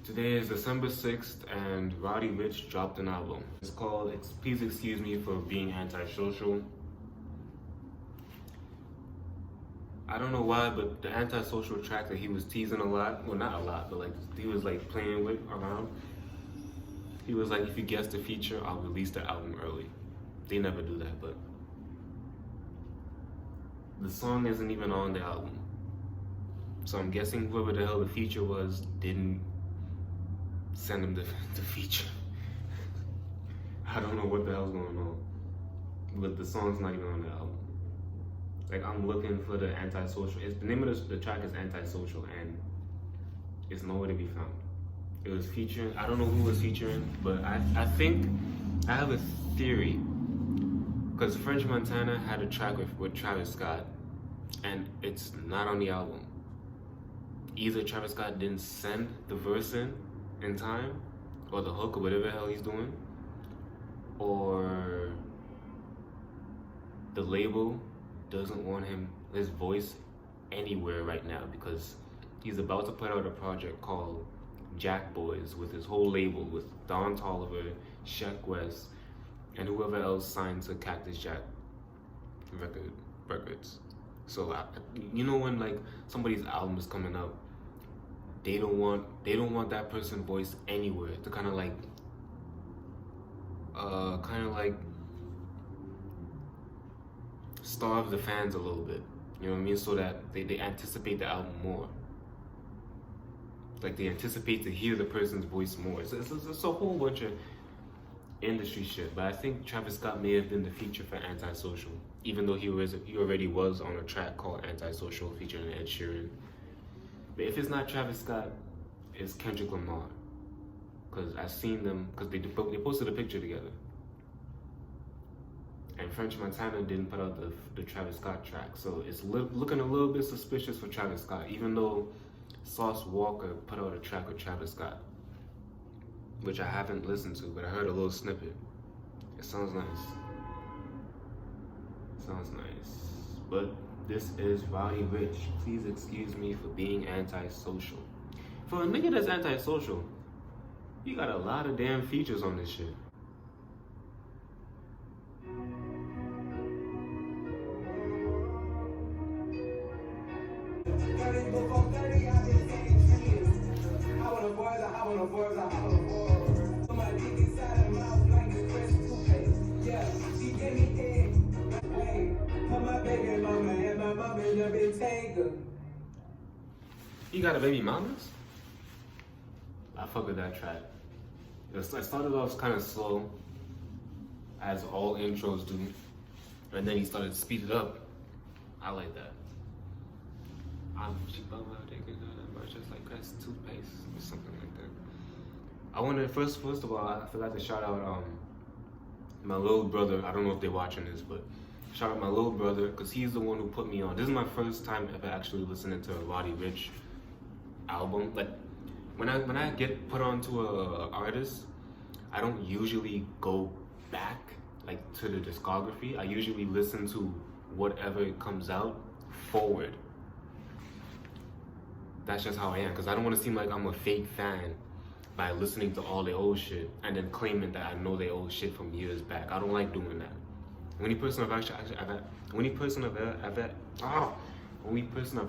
Today is December 6th and Roddy Ricch dropped an album. It's called Please Excuse Me for Being Antisocial. I don't know why, but the Antisocial track that he was teasing a lot, well not a lot, but like he was like playing with around. He was like, if you guess the feature, I'll release the album early. They never do that, but the song isn't even on the album. So I'm guessing whoever the hell the feature was didn't send him the feature. I don't know what the hell's going on. But the song's not even on the album. Like, I'm looking for the Antisocial. The name of the track is Antisocial, and it's nowhere to be found. It was featuring, I don't know who was featuring, but I think, I have a theory. Because French Montana had a track with Travis Scott, and it's not on the album. Either Travis Scott didn't send the verse in time, or the hook, or whatever the hell he's doing, or the label doesn't want his voice anywhere right now because he's about to put out a project called Jack Boys with his whole label, with Don Toliver, Sheck West, and whoever else signed to Cactus Jack Records. So you know when like somebody's album is coming out, they don't want that person's voice anywhere to kind of like starve the fans a little bit, you know what I mean? So that they anticipate the album more. Like they anticipate to hear the person's voice more. It's a whole bunch of industry shit. But I think Travis Scott may have been the feature for Antisocial, even though he already was on a track called Antisocial featuring Ed Sheeran. But if it's not Travis Scott, it's Kendrick Lamar. Because I've seen them, because they posted a picture together. And French Montana didn't put out the Travis Scott track. So it's looking a little bit suspicious for Travis Scott, even though Sauce Walker put out a track with Travis Scott, which I haven't listened to, but I heard a little snippet. It sounds nice. Sounds nice. But this is Roddy Ricch. Please excuse me for being antisocial. For a nigga that's antisocial, you got a lot of damn features on this shit. You got a baby mamas? I fuck with that track. It started off kind of slow, as all intros do, and then he started to speed it up. I like that. She bum out taking her just like that's toothpaste or something like that. I want to first of all, I forgot to shout out my little brother. I don't know if they're watching this, but shout out my little brother because he's the one who put me on. This is my first time ever actually listening to a Roddy Ricch album. Like when I get put onto a artist, I don't usually go back like to the discography. I usually listen to whatever comes out forward. That's just how I am, because I don't want to seem like I'm a fake fan by listening to all the old shit and then claiming that I know the old shit from years back. I don't like doing that. The only person I've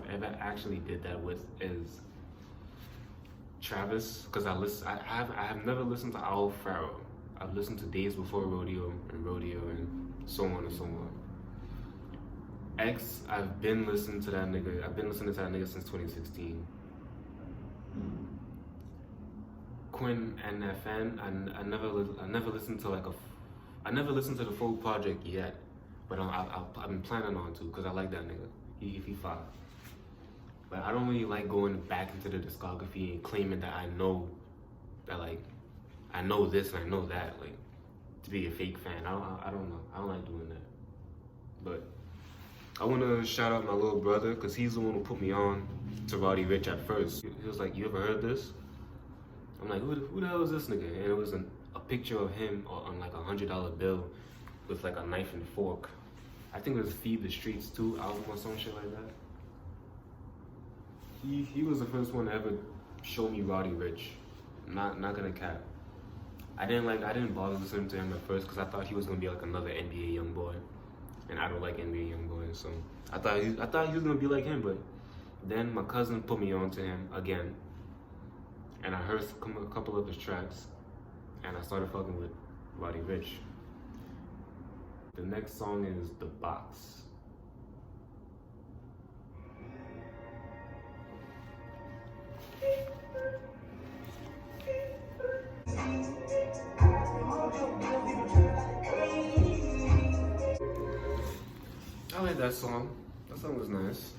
ever actually did that with is Travis, because I have never listened to Owl Pharaoh. I've listened to Days Before Rodeo and so on and so on. X, I've been listening to that nigga. I've been listening to that nigga since 2016. Quinn and FN, I never listened to I never listened to the full project yet, but I've been planning on to, because I like that nigga. He fire. But I don't really like going back into the discography and claiming that I know that, like, I know this and I know that, like, to be a fake fan. I don't know. I don't like doing that. But I want to shout out my little brother, because he's the one who put me on to Roddy Ricch at first. He was like, you ever heard this? I'm like, who the hell is this nigga? And it was a picture of him on like $100 bill with like a knife and fork. I think it was Feed the Streets 2 album or some shit like that. He was the first one to ever show me Roddy Ricch. Not gonna cap. I didn't bother listening to him at first because I thought he was gonna be like another NBA young boy, and I don't like NBA young boys, so I thought he was gonna be like him. But then my cousin put me on to him again, and I heard a couple of his tracks, and I started fucking with Roddy Ricch. The next song is The Box. I like that song. That song was nice.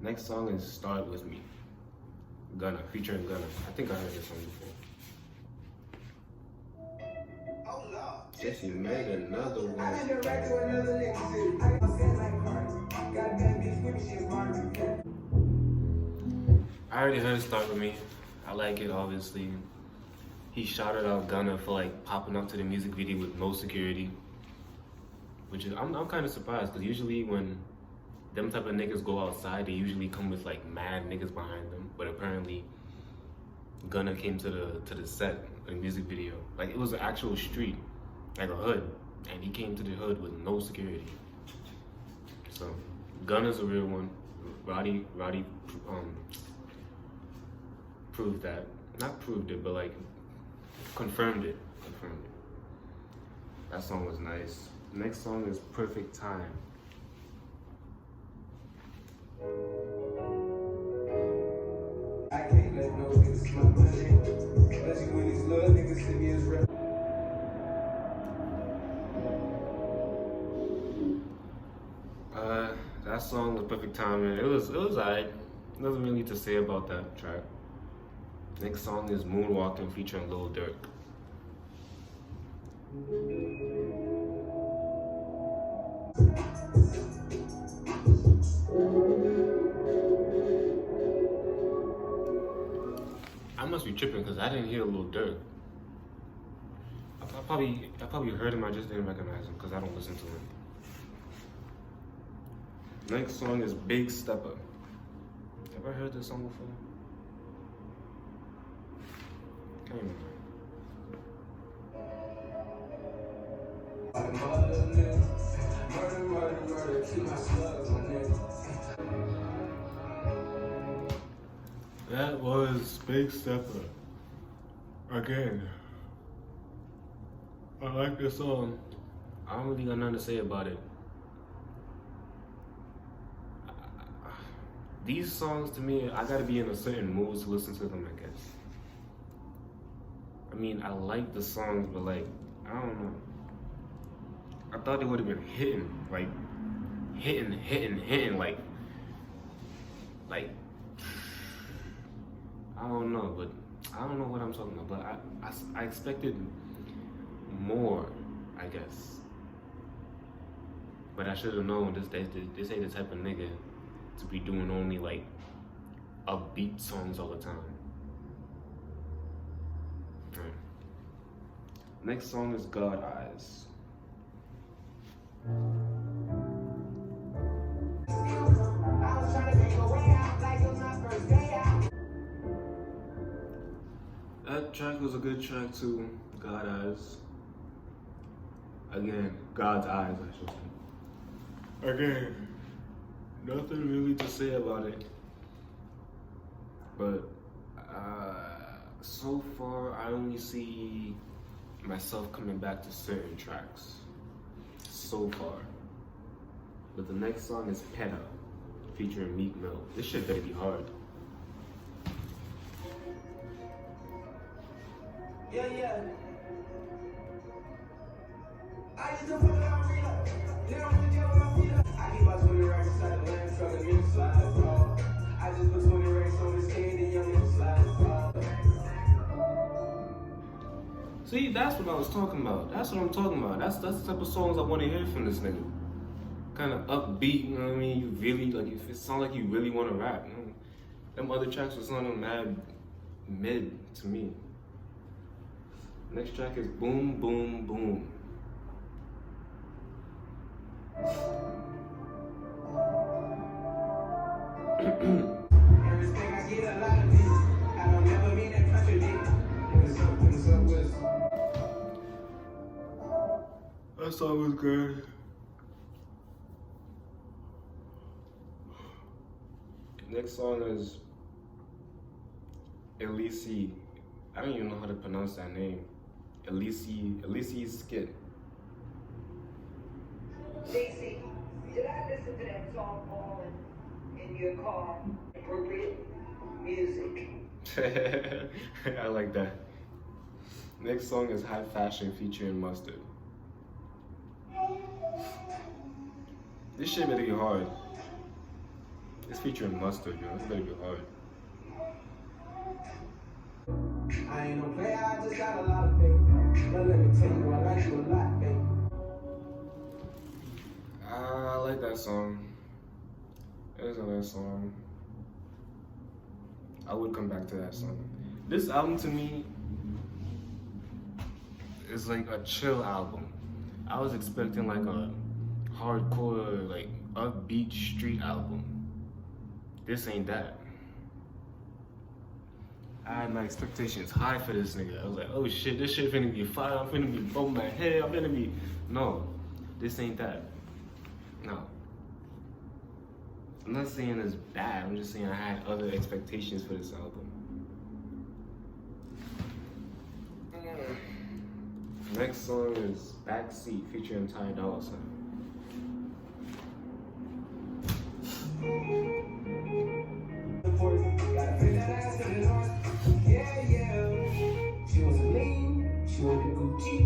Next song is Start With Me. Gunna, featuring Gunna. I think I heard this song before. Jesse made another one. I already heard Start With Me. I like it, obviously. He shouted out Gunna for like popping up to the music video with no security, which is I'm kind of surprised because usually when them type of niggas go outside, they usually come with like mad niggas behind them. But apparently, Gunna came to the set of the music video, like it was an actual street, like a hood, and he came to the hood with no security. So Gunna's a real one. Roddy proved that, not proved it, but like. Confirmed it. That song was nice. Next song is Perfect Time. I can't let no niggas smoke my name, especially when these little niggas see me as rap. That song was Perfect Time, and it was alright. Nothing really to say about that track. Next song is Moonwalking featuring Lil Durk. I must be tripping because I didn't hear Lil Durk. I probably heard him, I just didn't recognize him because I don't listen to him. Next song is Big Stepper. Ever heard this song before? Can't remember. That was Big Stepper. Again. I like this song. I don't really got nothing to say about it. These songs to me, I gotta be in a certain mood to listen to them, I guess. I mean, I like the songs, but like, I don't know. I thought they would have been hitting, like, like, I don't know, but I don't know what I'm talking about, but I expected more, I guess. But I should have known this ain't the type of nigga to be doing only like upbeat songs all the time. Right. Next song is God Eyes. That track was a good track too, God Eyes. Again, God's Eyes, I should say. Again, nothing really to say about it. But so far, I only see myself coming back to certain tracks. So far. But the next song is Peta, featuring Meek Mill. This shit better be hard. Yeah. I just don't put it on real. They don't want to deal with my feet. I keep my 20 racks inside the land truck and you slide, bro. I just put 20 racks on this cane and young nigga slide, bro. See, that's what I was talking about. That's what I'm talking about. That's the type of songs I want to hear from this nigga. Kind of upbeat, you know what I mean? You really, like, if it sounds like you really want to rap, you know? Them other tracks were sounding mad mid to me. Next track is Boom Boom Boom. That song was good. Next song is Elise. I don't even know how to pronounce that name. Elise Skit. Stacey, did I listen to that song on in your car? Appropriate music. I like that. Next song is High Fashion featuring Mustard. This shit better be hard. It's featuring Mustard, yo. This better be hard. I ain't no player, I just got a lot of faith. But let me tell you, I like you a lot, baby. I like that song. It's a nice song. I would come back to that song. This album to me is like a chill album. I was expecting like a hardcore, like upbeat street album. This ain't that. I had my expectations high for this nigga. I was like, oh shit, this shit finna be fire. I'm finna be bumping my head. I'm finna be. No, this ain't that. No. I'm not saying it's bad. I'm just saying I had other expectations for this album. Next song is Backseat featuring Ty Dolla $ign. She was a lean, she was a Gucci.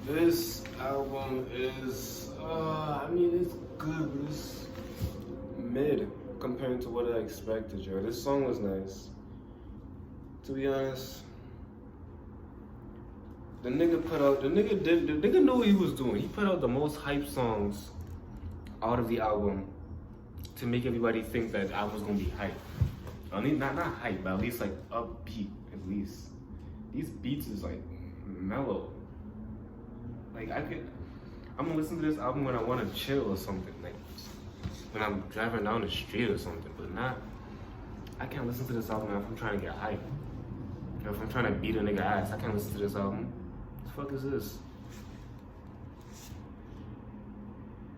This album is, I mean, it's good, but it's mid compared to what I expected, yo. This song was nice. To be honest, the nigga knew what he was doing. He put out the most hype songs out of the album to make everybody think that the album was gonna be hype. I mean, not hype, but at least like upbeat, at least. These beats is like mellow. Like I'm gonna listen to this album when I wanna chill or something. Like when I'm driving down the street or something, but I can't listen to this album if I'm trying to get hype. If I'm trying to beat a nigga ass, I can't listen to this album. What the fuck is this?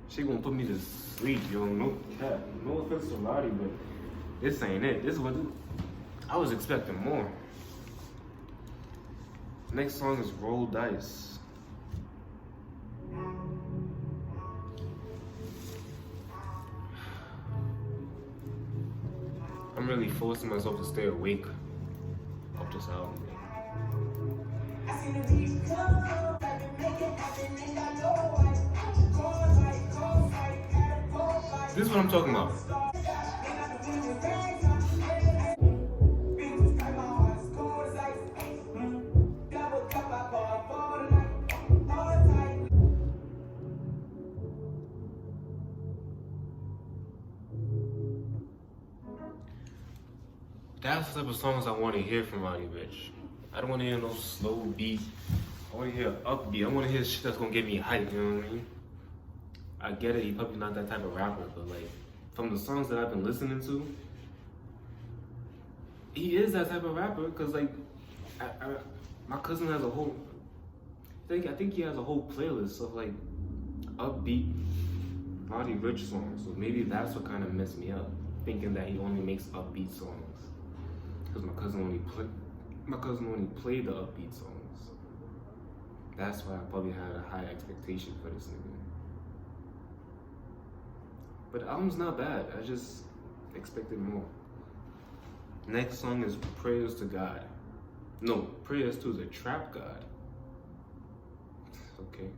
She gonna put me to sleep, yo. No cap. No offense to Roddy, but this ain't it. This is what I was expecting more. Next song is Roll Dice. I'm really forcing myself to stay awake of this album. This is what I'm talking about. That's the type of songs I want to hear from Roddy Ricch. I don't want to hear no slow beat. I want to hear upbeat. I want to hear shit that's gonna get me hyped. You know what I mean? I get it. He's probably not that type of rapper, but like from the songs that I've been listening to, he is that type of rapper. Cause like, my cousin has a whole. I think he has a whole playlist of like upbeat Roddy Ricch songs. So maybe that's what kind of messed me up, thinking that he only makes upbeat songs. Cause my cousin only played the upbeat songs. That's why I probably had a high expectation for this nigga. But the album's not bad. I just expected more. Next song is Prayers to God. No, Prayers to the Trap God. Okay.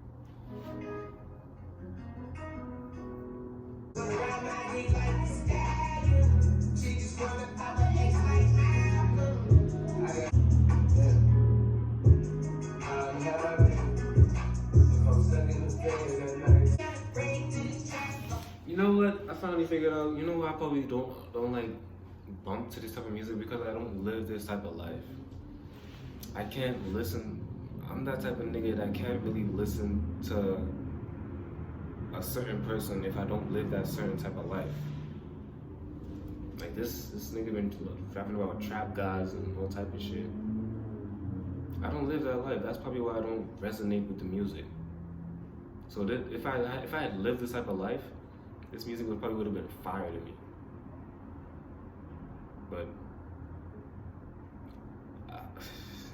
You know what? I finally figured out. You know why I probably don't like bump to this type of music, because I don't live this type of life. I can't listen. I'm that type of nigga that can't really listen to a certain person if I don't live that certain type of life. Like this nigga been rapping about trap guys and all type of shit. I don't live that life. That's probably why I don't resonate with the music. So if I had lived this type of life, this music would have been fire to me. But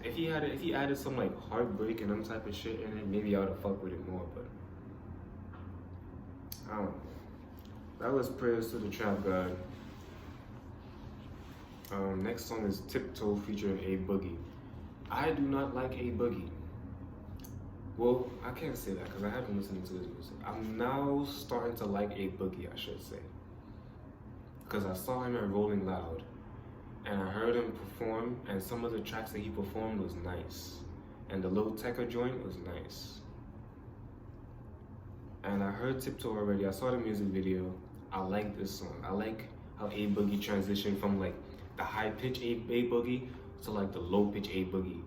if he added some like heartbreak and them type of shit in it, maybe I would have fucked with it more. But I don't know. That was Prayers to the Trap God. Next song is Tiptoe featuring A Boogie. I do not like A Boogie. Well, I can't say that because I haven't listened to his music. I'm now starting to like A Boogie, I should say. Because I saw him at Rolling Loud. And I heard him perform, and some of the tracks that he performed was nice. And the Lil Tecca joint was nice. And I heard Tiptoe already. I saw the music video. I like this song. I like how A Boogie transitioned from like the high pitch A Boogie to like the low pitch A Boogie.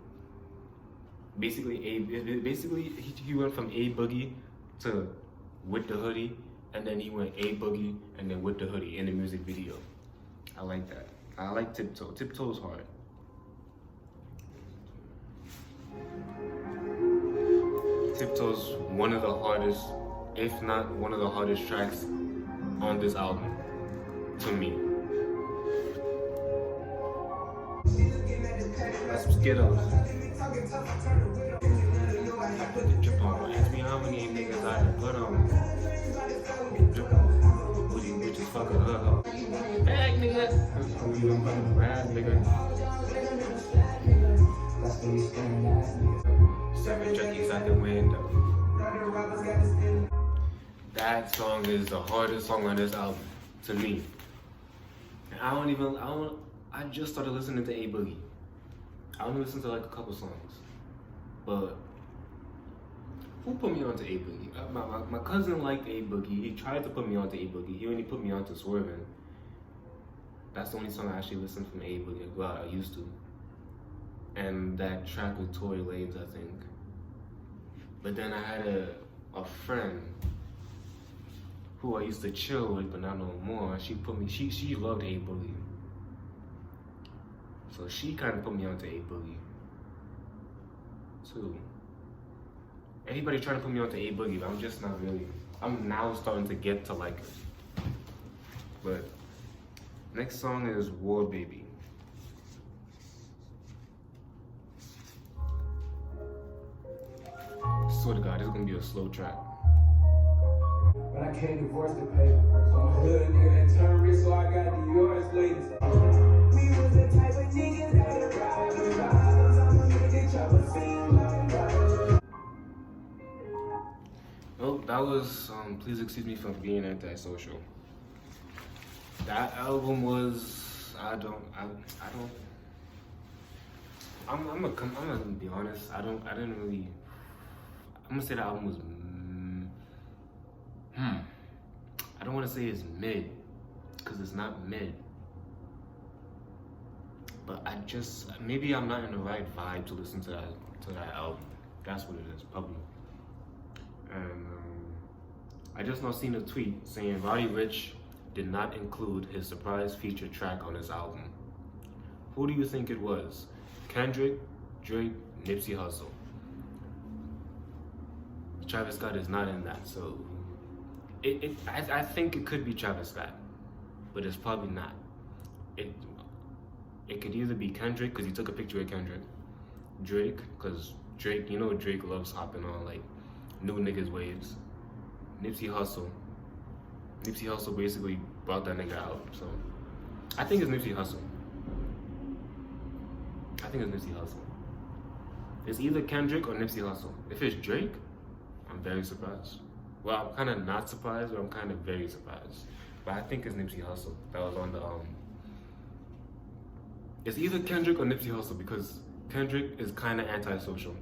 Basically he went from A Boogie to With the Hoodie, and then he went A Boogie and then With the Hoodie in the music video. I like that. I like Tiptoe. Tiptoe's hard. Tiptoe's one of the hardest, if not one of the hardest tracks on this album, to me. That's some Skittles. Ask me how many niggas I done put on. Booty bitches fucking her. Hey nigga. You don't fucking rap, nigga. Seven junkies out the window. That song is the hardest song on this album, to me. And I just started listening to A Boogie. I only listened to like a couple songs. But who put me onto A Boogie? My cousin liked A Boogie. He tried to put me onto A Boogie. He only put me onto Swervin'. That's the only song I actually listened from A Boogie. Well, I used to. And that track with Tory Lanez, I think. But then I had a friend who I used to chill with, but not no more. She loved A Boogie. So she kind of put me onto A Boogie too. Everybody trying to put me onto A Boogie, but I'm just not really. I'm now starting to get to like it. But next song is War Baby. Swear to God, this is gonna be a slow track. But I can't divorce the paper. So I'm a hood nigga that turn rich, so I got the yours latest. We was the type of niggas that ride with rivals. I'm a nigga chopper scene. Oh, that was Please Excuse Me for Being Antisocial. That album was I'm gonna be honest. I'm gonna say the album was I don't want to say it's mid, because it's not mid. But maybe I'm not in the right vibe to listen to that album. That's what it is, probably. And I just now seen a tweet saying Roddy Ricch did not include his surprise feature track on his album. Who do you think it was? Kendrick, Drake, Nipsey Hussle. Travis Scott is not in that, so I think it could be Travis Scott, but it's probably not. It could either be Kendrick, because he took a picture with Kendrick, Drake, because Drake, you know Drake loves hopping on like new niggas waves, Nipsey Hussle. Nipsey Hussle basically brought that nigga out, so I think it's Nipsey Hussle. It's either Kendrick or Nipsey Hussle. If it's Drake, I'm very surprised. Well, I'm kind of not surprised, but I'm kind of very surprised. But I think it's Nipsey Hussle that was on the It's either Kendrick or Nipsey Hussle, because Kendrick is kind of antisocial.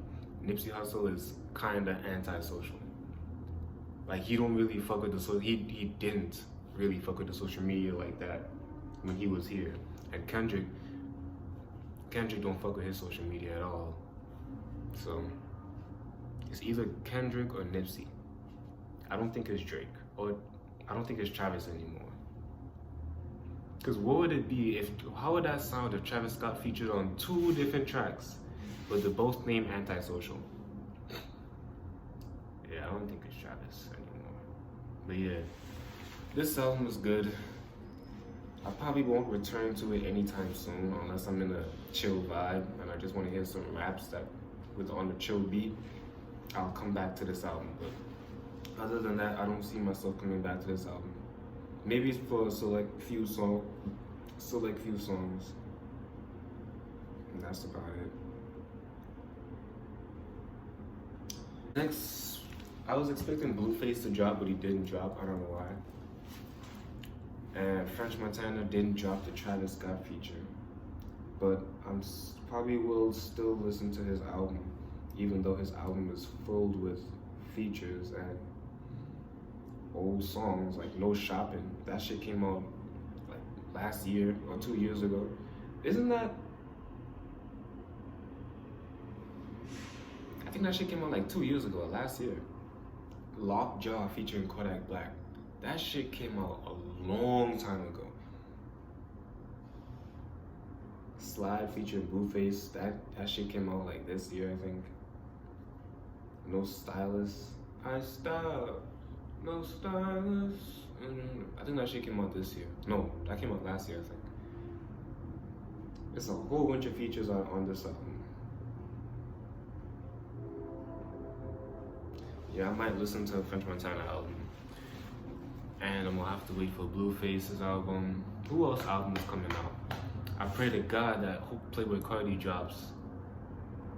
Nipsey Hussle is kind of antisocial. Like, he don't really fuck with he didn't really fuck with the social media like that when he was here. And Kendrick don't fuck with his social media at all. So it's either Kendrick or Nipsey. I don't think it's Drake, or I don't think it's Travis anymore. Because what would it be if, how would that sound if Travis Scott featured on 2 different tracks, but they're both named Antisocial? Yeah, I don't think it's Travis anymore. But yeah, this album is good. I probably won't return to it anytime soon unless I'm in a chill vibe and I just want to hear some raps that with on the chill beat. I'll come back to this album, but other than that, I don't see myself coming back to this album. Maybe it's for a select few songs, and that's about it. Next, I was expecting Blueface to drop, but he didn't drop. I don't know why. And French Montana didn't drop the Travis Scott feature, but probably will still listen to his album, even though his album is filled with features and old songs like No Shopping. That shit came out like last year or 2 years ago. Isn't that? I think that shit came out like 2 years ago, last year. Lockjaw featuring Kodak Black. That shit came out a long time ago. Slide featuring Blueface. That shit came out like this year, I think. No Stylist. I stop. No Stylist. I think that shit came out this year. No, that came out last year, I think. It's a whole bunch of features on this album. Yeah, I might listen to a French Montana album. And I'm gonna have to wait for Blueface's album. Who else album is coming out? I pray to God that Playboy Cardi drops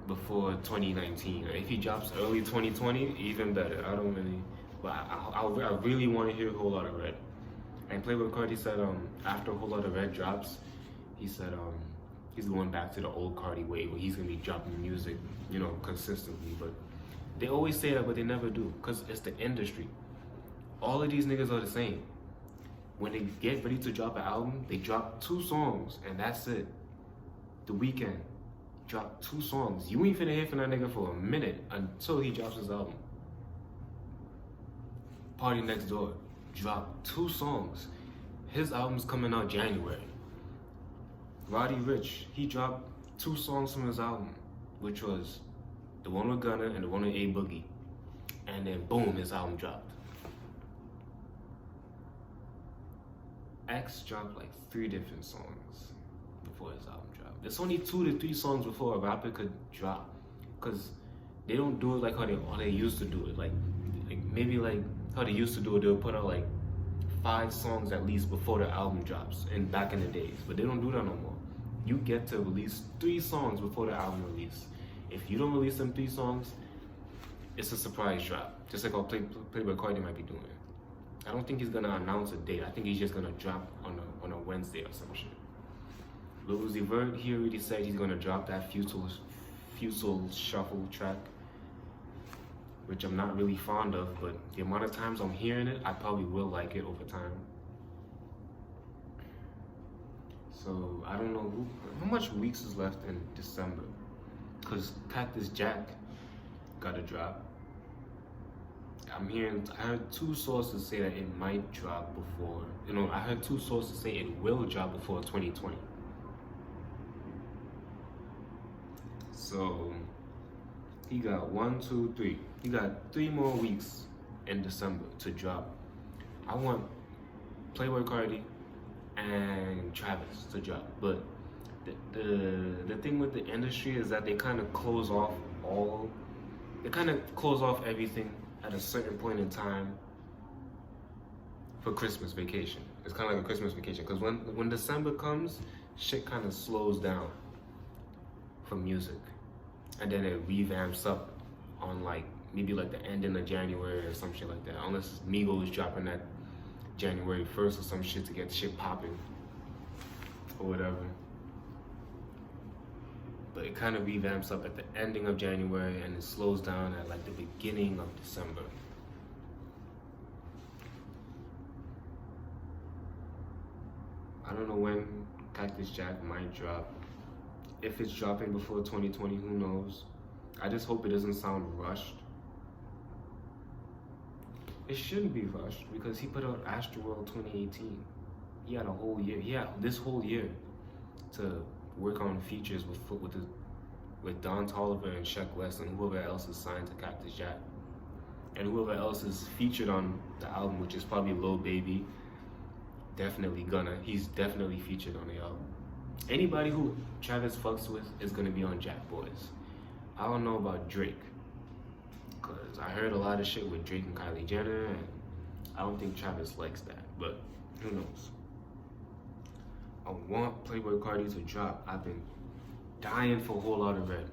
before 2019. If he drops early 2020, even better. I don't really, but I really want to hear Whole Lotta Red. And Playboy Cardi said after Whole Lotta Red drops, he said he's going back to the old Cardi way where he's gonna be dropping music, you know, consistently. But they always say that, but they never do, cause it's the industry. All of these niggas are the same. When they get ready to drop an album, they drop 2 songs, and that's it. The Weeknd dropped 2 songs. You ain't finna hear from that nigga for a minute until he drops his album. Party Next Door dropped 2 songs. His album's coming out January. Roddy Ricch, he dropped 2 songs from his album, which was the one with Gunna and the one with A Boogie. And then boom, his album dropped. X dropped like 3 different songs before his album dropped. There's only 2 to 3 songs before a rapper could drop, cause they don't do it like how they used to do it. Like maybe like how they used to do it, they'll put out like 5 songs at least before the album drops, and back in the days. But they don't do that no more. You get to release 3 songs before the album release. If you don't release them 3 songs, it's a surprise drop. Just like how Playboy Cardi might be doing. I don't think he's gonna announce a date. I think he's just gonna drop on a Wednesday or some shit. Lil Uzi Vert, he already said he's gonna drop that Fusil Shuffle track, which I'm not really fond of, but the amount of times I'm hearing it, I probably will like it over time. So I don't know how much weeks is left in December, cause Cactus Jack got a drop. I heard 2 sources say that it might drop before, I heard 2 sources say it will drop before 2020. So, he got 1, 2, 3. He got 3 more weeks in December to drop. I want Playboy Cardi and Travis to drop, but the thing with the industry is that they kind of close off everything at a certain point in time for Christmas vacation. It's kind of like a Christmas vacation, because when December comes, shit kind of slows down for music, and then it revamps up on maybe the ending of January or some shit like that, unless Migos dropping that January 1st or some shit to get shit popping or whatever. But it kind of revamps up at the ending of January and it slows down at the beginning of December. I don't know when Cactus Jack might drop. If it's dropping before 2020, who knows? I just hope it doesn't sound rushed. It shouldn't be rushed because he put out Astroworld 2018. He had a whole year. He had this whole year to work on features with Don Toliver and Sheck West and whoever else is signed to Cactus Jack. And whoever else is featured on the album, which is probably Lil Baby, definitely Gunna. He's definitely featured on the album. Anybody who Travis fucks with is gonna be on Jack Boys. I don't know about Drake, cause I heard a lot of shit with Drake and Kylie Jenner, and I don't think Travis likes that, but who knows. I want Playboi Carti to drop. I've been dying for a whole lot of Red.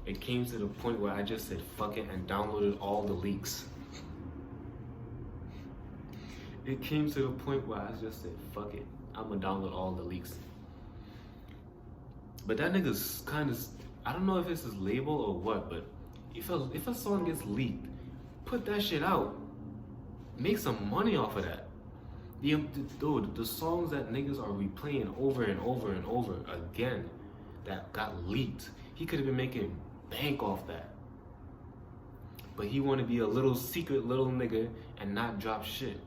It came to the point where I just said fuck it and downloaded all the leaks. It came to the point where I just said fuck it, I'm gonna download all the leaks. But that nigga's kind of, I don't know if it's his label or what, but if a song gets leaked, put that shit out. Make some money off of that. Dude, the songs that niggas are replaying over and over and over again that got leaked, he could have been making bank off that. But he want to be a little secret little nigga and not drop shit.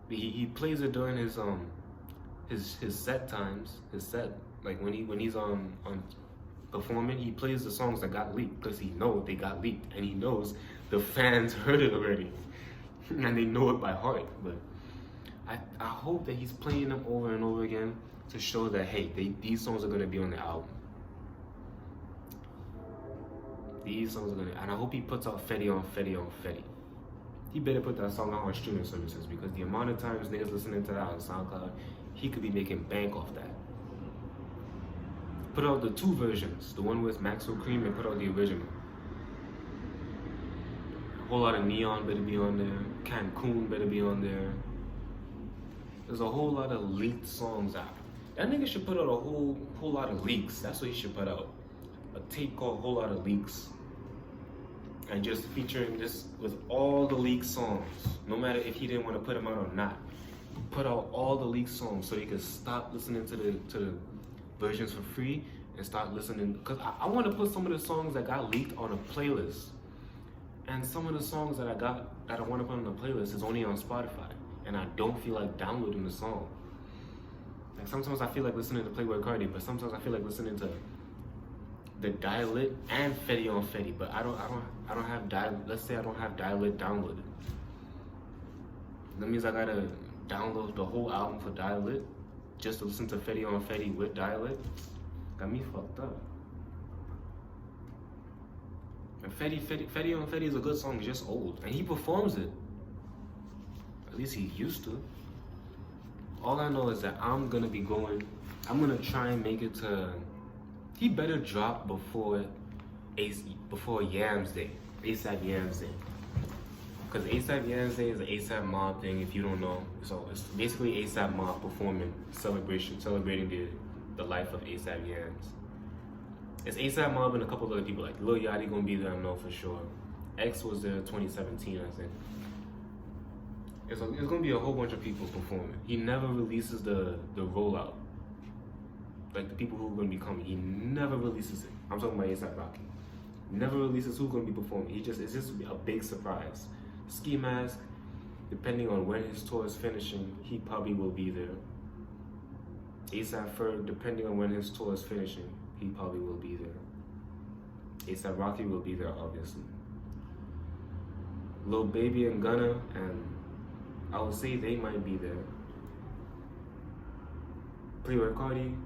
He plays it during his set times, like when he's on performing, he plays the songs that got leaked because he knows they got leaked and he knows the fans heard it already and they know it by heart. But I hope that he's playing them over and over again to show that hey, these songs are gonna be on the album. These songs are gonna, and I hope he puts out Fetty on Fetty on Fetty. He better put that song out on streaming services because the amount of times niggas listening to that on SoundCloud, he could be making bank off that. Put out the two versions, the one with Maxwell Cream, and put out the original. A whole lot of Neon better be on there. Cancun better be on there. There's a whole lot of leaked songs out. That nigga should put out a whole lot of leaks. That's what he should put out. A tape called Whole Lot of Leaks. And just featuring this with all the leaked songs. No matter if he didn't want to put them out or not. Put out all the leaked songs so he could stop listening to the versions for free and start listening. Because I want to put some of the songs that got leaked on a playlist. And some of the songs that I want to put on the playlist is only on Spotify. And I don't feel like downloading the song. Like sometimes I feel like listening to Playboi Carti, but sometimes I feel like listening to the Dial It and Fetty on Fetty, but I don't have let's say I don't have Dial It downloaded. That means I gotta download the whole album for Dial It just to listen to Fetty on Fetty with Dial It. Got me fucked up. And Fetty on Fetty is a good song, it's just old. And he performs it. At least he used to. All I know is that I'm gonna try and make it to, he better drop before Yams Day, ASAP Yams Day. Because ASAP Yams Day is an ASAP Mob thing, if you don't know. So it's basically ASAP Mob performing, celebrating the life of ASAP Yams. It's ASAP Mob and a couple other people, like Lil Yachty gonna be there, I know for sure. X was there 2017, I think. It's gonna be a whole bunch of people performing. He never releases the rollout. Like the people who are gonna be coming, he never releases it. I'm talking about A$AP Rocky. Never releases who's gonna be performing. It's just a big surprise. Ski Mask, depending on when his tour is finishing, he probably will be there. A$AP Ferg, depending on when his tour is finishing, he probably will be there. A$AP Rocky will be there, obviously. Lil Baby and Gunna, and I would say they might be there. Playboi Carti,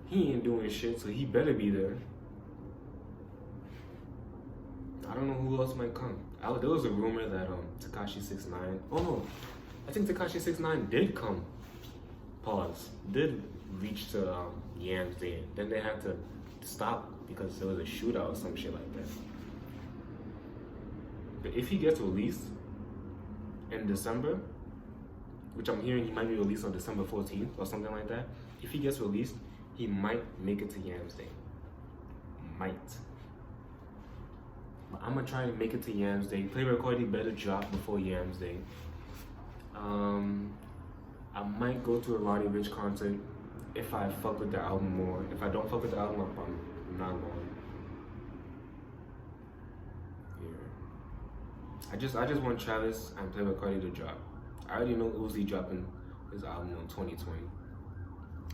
he ain't doing shit, so he better be there. I don't know who else might come. There was a rumor that Tekashi 6ix9ine. Oh no, I think Tekashi 6ix9ine did come. Did reach to Yams Day. Then they had to stop because there was a shootout or some shit like that. But if he gets released in December, which I'm hearing he might be released on December 14th or something like that. If he gets released, he might make it to Yams Day. Might. But I'm gonna try to make it to Yams Day. Playboi Carti better drop before Yams Day. I might go to a Roddy Ricch concert if I fuck with the album more. If I don't fuck with the album, I'm not going. Yeah. I just want Travis and Playboi Carti to drop. I already know Uzi dropping his album in 2020,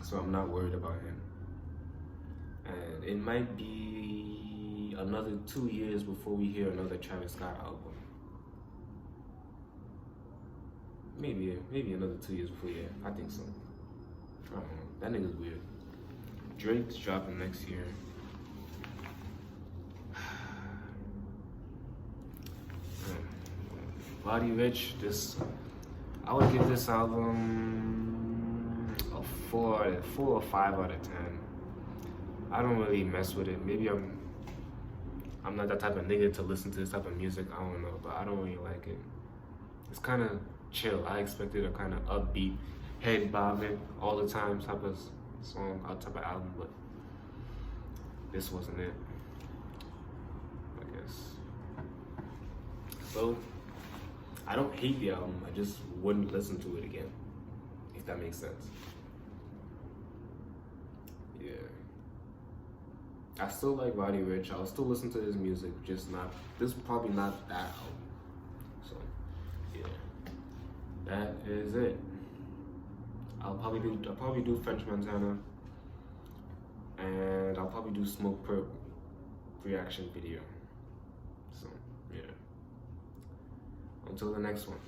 so I'm not worried about him. And it might be another 2 years before we hear another Travis Scott album. Maybe another 2 years before. Yeah, I think so. I don't know. That nigga's weird. Drake's dropping next year. Roddy, Ricch, I would give this album a 4 or 5 out of 10. I don't really mess with it. Maybe I'm not that type of nigga to listen to this type of music. I don't know, but I don't really like it. It's kind of chill. I expected a kind of upbeat, head bobbing all the time type of song, type of album, but this wasn't it, I guess. So, I don't hate the album, I just wouldn't listen to it again, if that makes sense. Yeah. I still like Roddy Ricch, I'll still listen to his music, just not, this is probably not that album. So, yeah. That is it. I'll probably do French Montana, and I'll probably do Smoke Perp reaction video. So, yeah. Until the next one.